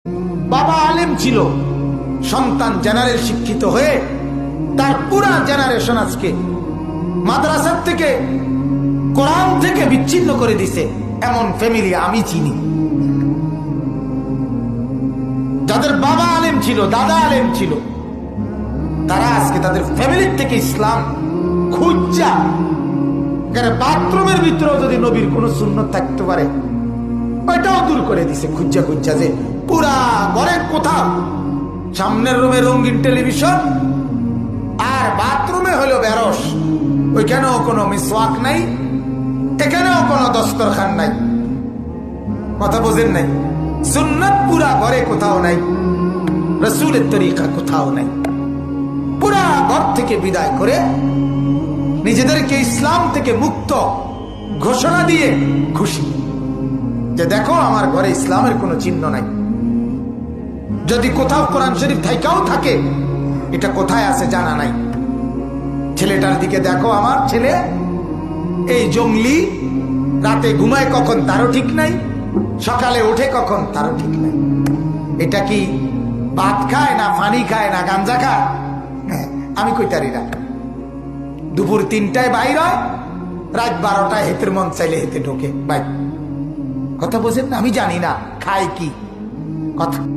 বাবা আলেম ছিল, সন্তান জেনারেল শিক্ষিত হয়ে তার পুরা জেনারেশন আজকে মাদ্রাসার থেকে কোরআন থেকে বিচ্ছিন্ন করে দিছে। এমন ফ্যামিলি আমি চিনি, যাদের বাবা আলেম ছিল, দাদা আলেম ছিল, তারা আজকে তাদের ফ্যামিলির থেকে ইসলাম খুঁজা, বাথরুমের ভিতরেও যদি নবীর কোন সুন্নত থাকতে পারে ওইটাও দূর করে দিছে খুঁজা খুঁজা। যে পুরা ঘরের কোথাও সামনের রুমে রঙিন টেলিভিশন আর বাথরুমে হলো বেরস, ওইখানেও কোনো মিসওয়াক নাই, এখানেও কোনো দস্তরখান নাই। কথা বোঝেন নাই? সুন্নত পুরা ঘরে কোথাও নাই, রাসূলের তরিকা কোথাও নাই। পুরা ঘর থেকে বিদায় করে নিজেদেরকে ইসলাম থেকে মুক্ত ঘোষণা দিয়ে খুশি যে দেখো আমার ঘরে ইসলামের কোনো চিহ্ন নাই। যদি কোথাও কোরআন শরীফ থাইকাও থাকে, এটা কোথায় আছে জানা নাই। ছেলেটার দিকে দেখো, আমার ছেলে এই জঙ্গলি, রাতে ঘুমায় কখন তারও ঠিক নাই, সকালে ওঠে কখন তারও ঠিক নাই। এটা কি ভাত খায় না পানি খায় না গাঞ্জা খায়? আমি কইতারি না। দুপুর 3টায় বাইর হয়, রাত 12টায় হেতের মন চাইলে হেতে ঢোকে। ভাই কথা বোঝেন না? আমি জানি না খায় কি কথা।